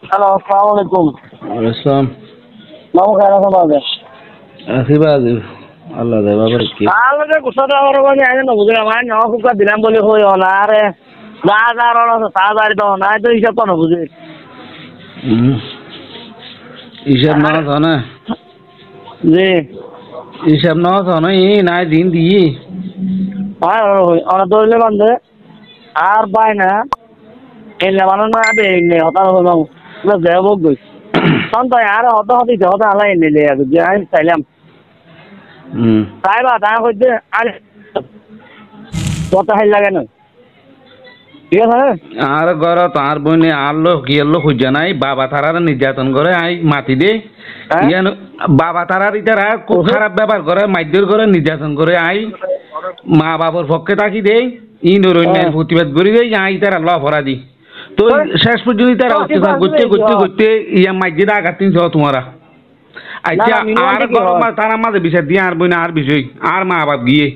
Hello, আসসালামু আলাইকুম। ইসলাম মামু খাই রাখো বাজে। আশীর্বাদ আল্লাহ দেয় বাবার কি আলাদা গুছাতে আমার মানে আগে না বুঝলাম আমার নয়া ফুকা দিলাম বলে হই না আরে যা যা রণ তা দাঁড়ি তো না তো হিসাব তো না বুঝি। হিসাব নেওয়া তো না জি হিসাব নেওয়া তো না এই নাই দিন দিয়ে আর হই অনা দৌড়লে বান্ধে আর পাই না এলে মানে না আবে এলে হতা হল মামু প্লাস দেহ বক গই সন্তান আর হতা হতি হতা আলাই এলে আর যে আমি চাইলাম তাই বা তা কইতে আর কথা হাই লাগে না ঠিক আছে আর ঘর তার বইনে আলো কি এলো খুঁজে নাই বাবা তারার নির্যাতন করে আই মাতি দে ইয়ান বাবা তারার ইতারা খুব খারাপ ব্যবহার করে মাইদের করে নির্যাতন করে আই মা বাবার পক্ষে থাকি দেই ইন্দোর অন্যায়ের প্রতিবাদ করি দেই আই তারা ল অপরাধী তো শেষ পর্যন্ত তারা অত্যাচার করতে করতে করতে ইয়া মাইদের আঘাত তিনছ তোমারা আচ্ছা আর গরম তারা মাঝে বিচার দিয়ে আর বই না আর বিষয় আর মা বাপ গিয়ে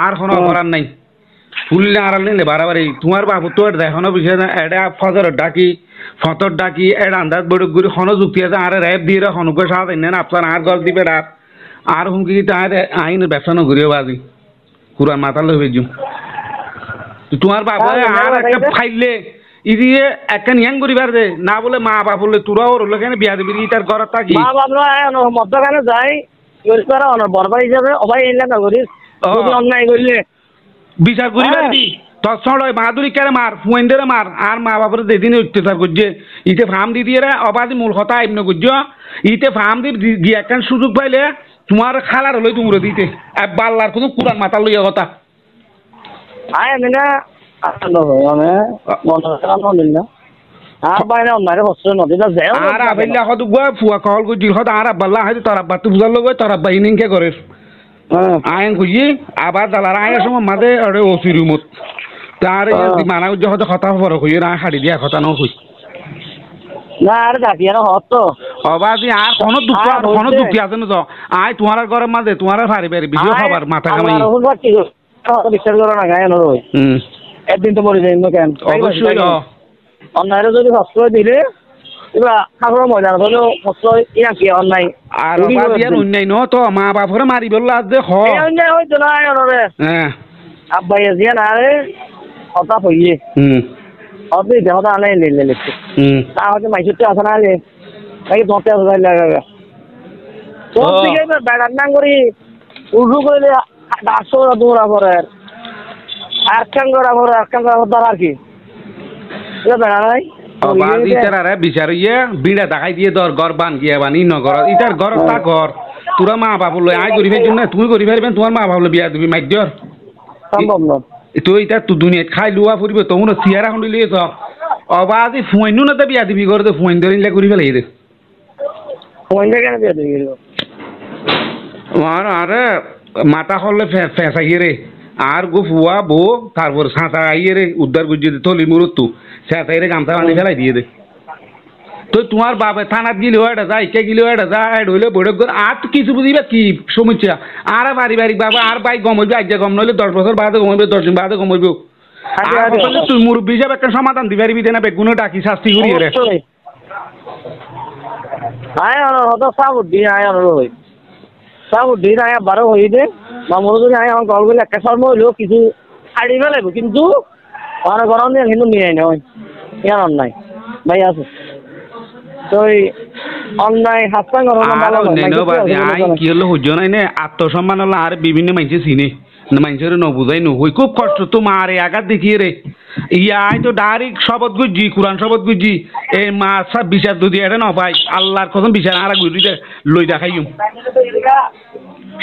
আর কোনো অপরাধ নাই ফুললে আড়াল নিলে বাড়াবাড়ি তোমার বাবু তো দেখানো বিষয় না এটা ফজর ডাকি ফতর ডাকি এটা আন্দাজ বড় গুড়ি হন যুক্তি আছে আর র্যাপ দিয়ে হনুকে সাথ নেন আপনার আর গল দিবে রাত আর হুমকি তার আইন ব্যবসা নগরীয় বাজি কুরান মাথা লই ভেজু তোমার বাবা আর একটা ফাইলে ইদিয়ে একটা নিয়াং করিবার দে না বলে মা বাপ বললে তোরা ওর লোকেন বিয়া দিবি তার ঘর থাকি মা বাপরা মধ্যখানে যাই বরবার হিসাবে অবাই এলে না করিস যদি অন্যায় করলে বিচার করিবার দি তৎসড় বাহাদুরি কেড়ে মার ফুয়েন্ডেরে মার আর মা বাপরে যেদিন অত্যাচার করছে ইতে ফার্ম দি দিয়ে অবাধি মূল কথা এমনি করছ ইতে ফার্ম দি গিয়ে একখান সুযোগ পাইলে তোমার খালার হলে তুমরে দিতে বাল্লার কোনো কুরান মাথা লইয়া কথা আয় আমি না মানে না আর বাইরে অন্যায় হচ্ছে নদীটা যায় আর আবেলা হদ ফুয়া কল করছিল হদ আর আব্বাল্লা হয়তো তোর আব্বা তো বুঝার লোক তোর আব্বা ইনিংকে করে আইন খুঁজি আবার দালার আয়ের সময় মাঝে আরে ওসি রুমত তার মানা হয়তো কথা ফরক হইয়ে না হাড়ি দিয়া কথা ন হই না আর ডাকিয়া না হত তো অবাদি আর কোনো দুঃখ আছে না তো আয় তোমার ঘরের মাঝে তোমার ফারি ফারি বিষয় খাবার মাথা কামাই বিশ্বাস করো না গায়ে নয় একদিন তো মরে যাই কেন অবশ্যই অন্যায় যদি হস্ত দিলে এবার ঠাকুর ময়দান হলো হস্ত ইয়া কি অন্যায় আর অন্যায় ন তো মা বাপরে মারি বললো আজ যে অন্যায় হয়তো না রে আব্বাই আজিয়া না রে হতা হইয়ে অত দেহতা আনে নিলে লিখছে তা হচ্ছে মাইসুরটা আসা না হলে নাকি 50,000 লাগে তোর থেকে বেড়ার নাম করি উর্দু করলে 800 দূর পরে আটকান করা পরে আটকান করা দ্বারা আর কি বেড়া নাই বিচার ইয়ে বিড়া দেখাই দিয়ে তোর ঘর বান গিয়া বানি নগর ইটার ঘর তা ঘর তোরা মা বাপ লই আয় করি ফেলছি না তুমি করি ফেলবেন তোমার মা বাপ বিয়া দিবি মাইজর সম্ভব না তো এটা তো দুনিয়াত খাই লুয়া ফুরিব তোমরা সিয়ারা খুঁড়ি লিয়েছ অবাদি ফুয়াইনু না তো বিয়া দিবি ঘরে ফুয়াইন ধরে করি ফেলাই দে ফুয়াইনটা কেন বিয়া দিবি আরে মাথা হলে ফেঁসাইয়ে রে আর গো ফুয়া বো তারপর সাঁতা আইয়ে রে উদ্ধার করছে থলি মুরত সেঁচাই রে গামছা বাঁধি ফেলাই দিয়ে দে তো তোমার বাপে থানাত গিলে এটা যায় কে গিলে এটা যায় হইলে বৈঠক আর কিছু বুঝিবা কি সমস্যা আর পারিবারিক বাবা আর বাইক গমইবে আজ গম নইলে 10 বছর বাদে গমইবে 10 দিন বাদে গমইবে তুই মুরব্বী হিসাবে একটা সমাধান দিবে পারবি না বেগুনো ডাকি শাস্তি করি রে আয় হত সাবুদ্দি আয় হই সাবুদ্দি আয় 12 হই দে মামুর যদি আয় আমার গলগুলো একটা শর্ম হইলো কিছু ছাড়ি ফেলাইব কিন্তু আমার গরম দিয়ে কিন্তু নিয়ে নয় ইয়ার অন্যায় ভাই আছে তো অন্যায় হাসপান কি হলো হুজ নাই নে আত্মসম্মান হলো আর বিভিন্ন মানুষের চিনে মানুষের নবুঝাই নহই খুব কষ্ট তো মারে আঘাত দেখিয়ে রে ইয়াই তো ডাইরেক্ট শপথ গুজি কোরআন শপথ গুজি এই মাছ বিচার যদি এটা ন পাই আল্লাহর কসম বিচার আর গুজি দে লই দেখাইম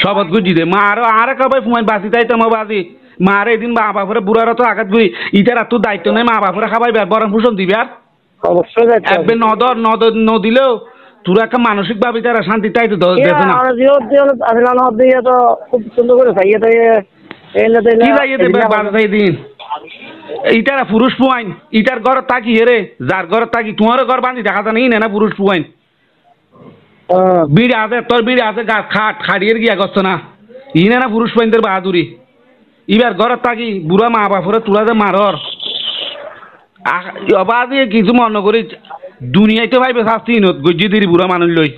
শপথ গুজি দে মা আর কবে ফুমাই বাঁচি তাই তো বাজি মারে এদিন মা বাপরে বুড়ার তো আঘাত গুই ইটার আর তো দায়িত্ব নেই মা বাপরে খাবাই বরং পোষণ দিবি আর অবশ্যই নদিলেও তোরা একটা মানসিক ভাবে তারা শান্তি তাই তো দেখে না তো খুব সুন্দর করে খাইয়ে কি যাইয়ে দেবে বাজাই দিন ইটারা পুরুষ পুয়াইন ইটার ঘর তাকি হেরে যার ঘর তাকি তোমার ঘর বাঁধি দেখা যায় না পুরুষ পুয়াইন বিড়ি আছে তোর বিড়ি আছে গাছ খাট খাড়িয়ে গিয়া গছ না ইনে না পুরুষ পাইনদের বাহাদুরি ইবার ঘর তাকি বুড়া মা বাপরে তোরা যে মারর অবাধে কিছু মনে করি দুনিয়াইতে ভাইবে শাস্তি নত গজ্জি দিরি বুড়া মানুষ লই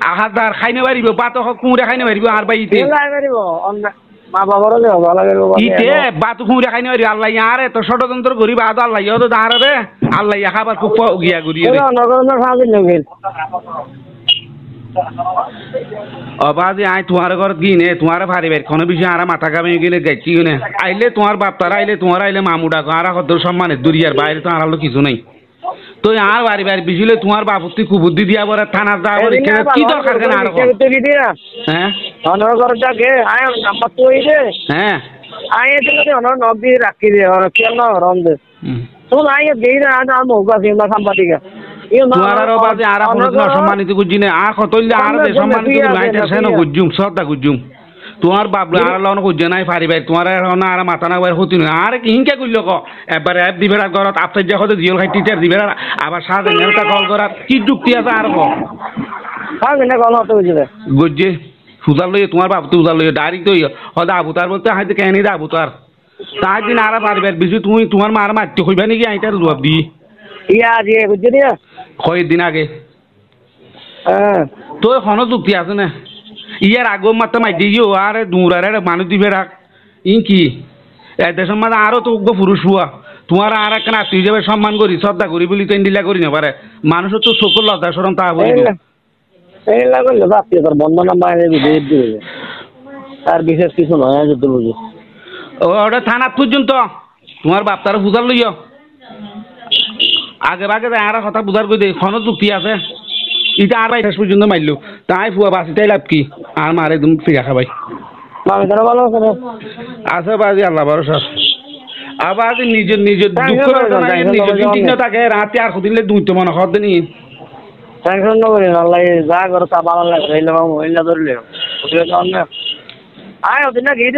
আহাদার খাইনে পারিব বাত কুমড়ে খাইনে পারিব আর বাইতে মা বাবারও ভালো লাগে ইতে বাত কুমড়ে খাইনে পারিব আল্লাহ আরে তো ষড়যন্ত্র করি বাদ আল্লাহ তো দাঁড়া রে আল্লাহ খাবার খুব গিয়া করি অবাজে আই তোমার ঘর গিনে তোমার ভারি ভাই কোনো বিষয় আর মাথা কামে গেলে যাচ্ছি না আইলে তোমার বাপ তারা আইলে তোমার আইলে মামুডা আর কত সম্মানের দুরিয়ার বাইরে তো আর কিছু নাই তো আর বাড়ি বাড়ি বিশুলে তোমার বাপুতি কুবুদ্ধি দিয়া বলে থানার যা বলে কি দরকার কেন আর হ্যাঁ অনর ঘরটাকে আয় নাম্বার তো এই দে হ্যাঁ আয় দিলে অনর নবদি রাখি দে আর কেন রম দে তো আয় দেই না আর মৌকা সিমা সাংবাদিক তোমার বাজে আর সম্মানিত গুজিনে আ কতইলে আর সম্মানিত নাই সেন গুজুম সদা গুজুম তোমার বাবলা আর লন গুজে নাই পারি ভাই তোমার আর মাথা না ভাই হতি না আর কিনকে কইল ক এবারে অ্যাপ দিবে ঘরত আপনি যে হতে জিওল খাই টিচার দিবে আবার সাথে নেতা কল করার কি যুক্তি আছে আর ক কাকে না কল হতে বুঝলে গুজে সুদাল লই তোমার বাপ তো উদাল লই ডাইরেক্ট তো হদা আবুতার বলতে হাইতে কেন দা আবুতার তাই দিন আর পারি ভাই বিশু তুমি তোমার মার মারতে কইবা নাকি আইতার জবাব দি ইয়া যে বুঝে দিয়া কয়েকদিন আগে হ্যাঁ তো এখনো যুক্তি আছে না ইয়ার আগর মাত্র মাই দিও আর দূরারে মানুষ দিবে রাখ ই কি দেশের মাঝে আরো তো পুরুষ হুয়া তোমার আর এক তুই যাবে সম্মান করি শ্রদ্ধা করি বলি তো দিলা করি না পারে মানুষের তো চোখ লজ্জা সরম তা বলি এই লাগলো বাপি তোর বন্ধনা মায়ের দিবে তার বিশেষ কিছু নয় যদি বুঝি ওটা থানা পর্যন্ত তোমার বাপ তারা বুঝার লইও আগে ভাগে আর কথা বুঝার কই দে এখনো যুক্তি আছে এটা আর শেষ পর্যন্ত মারলো তাই ফুয়া বাসিটাই লাভ কি আর মার একদম ফিরা খাবাই ভালো আছে আছে বাজি আল্লাহ ভরসা আবার নিজের নিজের দুঃখ নিজের ঠিক না থাকে রাতে আর দিলে দুই তো মনে হতে নি টেনশন না করি আল্লাহ যা করে তা ভালো লাগে মহিলা ধরলে আয় ওদিন না গিয়ে